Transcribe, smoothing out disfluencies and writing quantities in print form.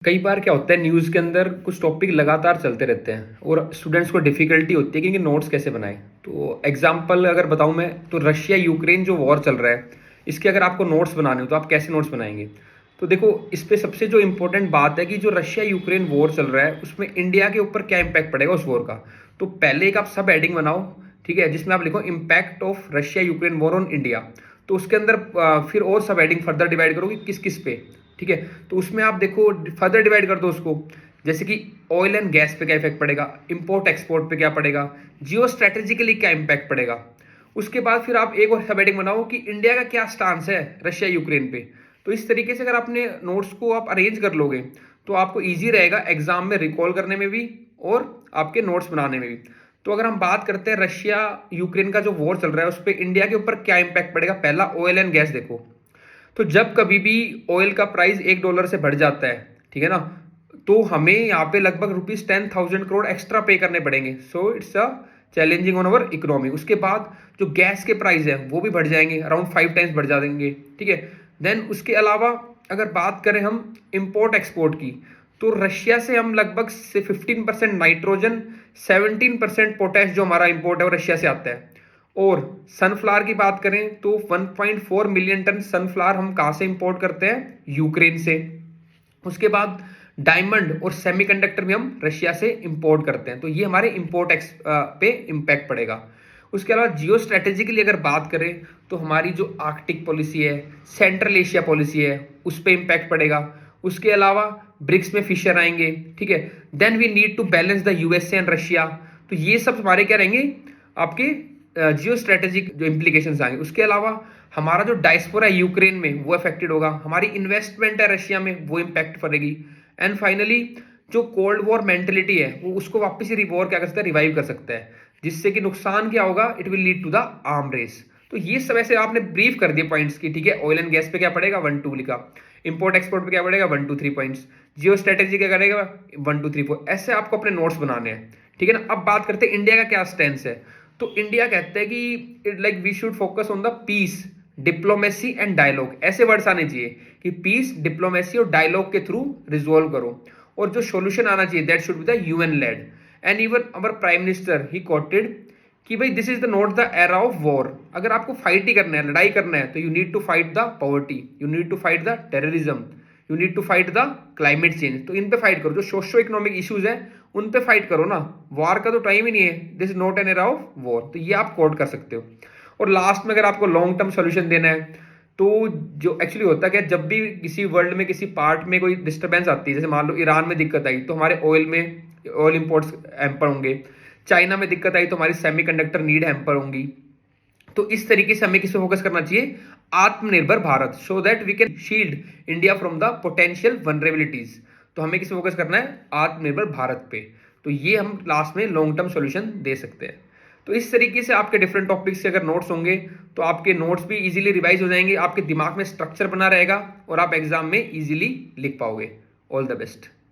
कई बार क्या होता है न्यूज़ के अंदर कुछ टॉपिक लगातार चलते रहते हैं और स्टूडेंट्स को डिफ़िकल्टी होती है कि इनके नोट्स कैसे बनाएं। तो एग्जांपल अगर बताऊं मैं तो रशिया यूक्रेन जो वॉर चल रहा है, इसके अगर आपको नोट्स बनाने हो तो आप कैसे नोट्स बनाएंगे। तो देखो, इस पे सबसे जो इम्पोर्टेंट बात है कि जो रशिया यूक्रेन वॉर चल रहा है उसमें इंडिया के ऊपर क्या इम्पैक्ट पड़ेगा उस वॉर का। तो पहले एक आप सब हेडिंग बनाओ, ठीक है, जिसमें आप लिखो impact of Russia Ukraine war on India. तो उसके अंदर फिर और सब हेडिंग फर्दर डिवाइड करो कि किस किस पे, ठीक है। तो उसमें आप देखो फर्दर डिवाइड कर दो उसको, जैसे कि ऑयल एंड गैस पे क्या इफेक्ट पड़ेगा, इंपोर्ट एक्सपोर्ट पे क्या पड़ेगा, जियो स्ट्रेटेजिकली क्या इम्पैक्ट पड़ेगा। उसके बाद फिर आप एक और सब हेडिंग बनाओ कि इंडिया का क्या स्टांस है रशिया यूक्रेन पे। तो इस तरीके से अगर आपने नोट्स को आप अरेंज कर लोगे तो आपको ईजी रहेगा एग्जाम में रिकॉल करने में भी और आपके नोट्स बनाने में भी। तो अगर हम बात करते हैं रशिया यूक्रेन का जो वॉर चल रहा है उस पर इंडिया के ऊपर क्या इम्पैक्ट पड़ेगा, पहला ऑयल एंड गैस देखो। तो जब कभी भी ऑयल का प्राइस $1 से बढ़ जाता है, ठीक है ना, तो हमें यहाँ पे लगभग ₹10,000 करोड़ एक्स्ट्रा पे करने पड़ेंगे। So it's a challenging on our economy. उसके बाद जो गैस के प्राइस है वो भी बढ़ जाएंगे, अराउंड 5 टाइम्स बढ़ जाएंगे, ठीक है। देन उसके अलावा अगर बात करें हम इंपोर्ट एक्सपोर्ट की, तो रशिया से हम लगभग से 15% नाइट्रोजन, 17% पोटैश जो हमारा इंपोर्ट है वो रशिया से आता है। और सनफ्लावर की बात करें तो 1.4 मिलियन टन सनफ्लावर हम कहां से इंपोर्ट करते हैं, यूक्रेन से। उसके बाद डायमंड और सेमीकंडक्टर भी हम रशिया से इंपोर्ट करते हैं। तो ये हमारे इंपोर्ट पे इंपैक्ट पड़ेगा। उसके अलावा जियो स्ट्रेटेजिकली अगर बात करें तो हमारी जो आर्कटिक पॉलिसी है, सेंट्रल एशिया पॉलिसी है, उस पर इंपैक्ट पड़ेगा। उसके अलावा ब्रिक्स में फिशर आएंगे, ठीक है। Then we need to balance the USA and Russia. तो ये सब हमारे क्या रहेंगे, आपके जियो स्ट्रेटेजिक जो इंप्लीकेशन आएंगे। उसके अलावा हमारा जो डायस्पोरा है यूक्रेन में वो अफेक्टेड होगा, हमारी इन्वेस्टमेंट है रशिया में वो इम्पैक्ट करेगी। एंड फाइनली जो कोल्ड वॉर मेंटेलिटी है वो उसको वापस से रिवॉर क्या कर सकता है, रिवाइव कर सकता है, जिससे कि नुकसान क्या होगा, it will lead to the arm race. तो ये सब ऐसे आपने ब्रीफ कर दिए पॉइंट्स की, ठीक है। ऑयल एंड गैस पे क्या पड़ेगा, 1-2 लिखा। इंपोर्ट एक्सपोर्ट पे क्या पड़ेगा, 1-2-3 पॉइंट्स। जियो स्ट्रेटेजी क्या करेगा, 1-2-3-4। ऐसे आपको अपने नोट्स बनाने हैं, ठीक है ना। अब बात करते हैं इंडिया का क्या स्टैंड है। तो इंडिया कहते हैं कि like we should focus on the peace, diplomacy and dialogue. ऐसे वर्ड्स आने चाहिए कि पीस, डिप्लोमेसी और डायलॉग के थ्रू रिजोल्व करो। और जो सॉल्यूशन आना चाहिए that should be the UN led. And even our prime minister he quoted कि भाई this is the not the era of war. अगर आपको फाइट ही करना है, लड़ाई करना है, तो you need to fight the poverty, you need to fight the terrorism, you need to fight the climate change. तो इन पे फाइट करो, जो सोशो इकोनॉमिक इश्यूज है उन पे फाइट करो ना। वॉर का तो टाइम ही नहीं है, this is not an era of war. तो ये आप कोट कर सकते हो। और लास्ट में अगर आपको लॉन्ग टर्म सोल्यूशन देना है तो जो एक्चुअली होता है, जब भी किसी वर्ल्ड में किसी पार्ट में कोई डिस्टर्बेंस आती है, जैसे मान लो ईरान में दिक्कत आई तो हमारे ऑयल में ऑयल इंपोर्ट्स हैम्पर होंगे, चाइना में दिक्कत आई तो हमारी सेमीकंडक्टर नीड हैम्पर होंगी। तो इस तरीके से हमें किस पे फोकस करना चाहिए, Atmanirbhar Bharat, so that we can shield India from the potential vulnerabilities. तो हमें किस पे फोकस करना है, आत्मनिर्भर भारत पे। तो ये हम लास्ट में लॉन्ग टर्म सॉल्यूशन दे सकते हैं। तो इस तरीके से आपके डिफरेंट टॉपिक्स से अगर नोट्स होंगे तो आपके नोट्स भी इजीली रिवाइज हो जाएंगे, आपके दिमाग में स्ट्रक्चर बना रहेगा और आप एग्जाम में इजीली लिख पाओगे। All the best.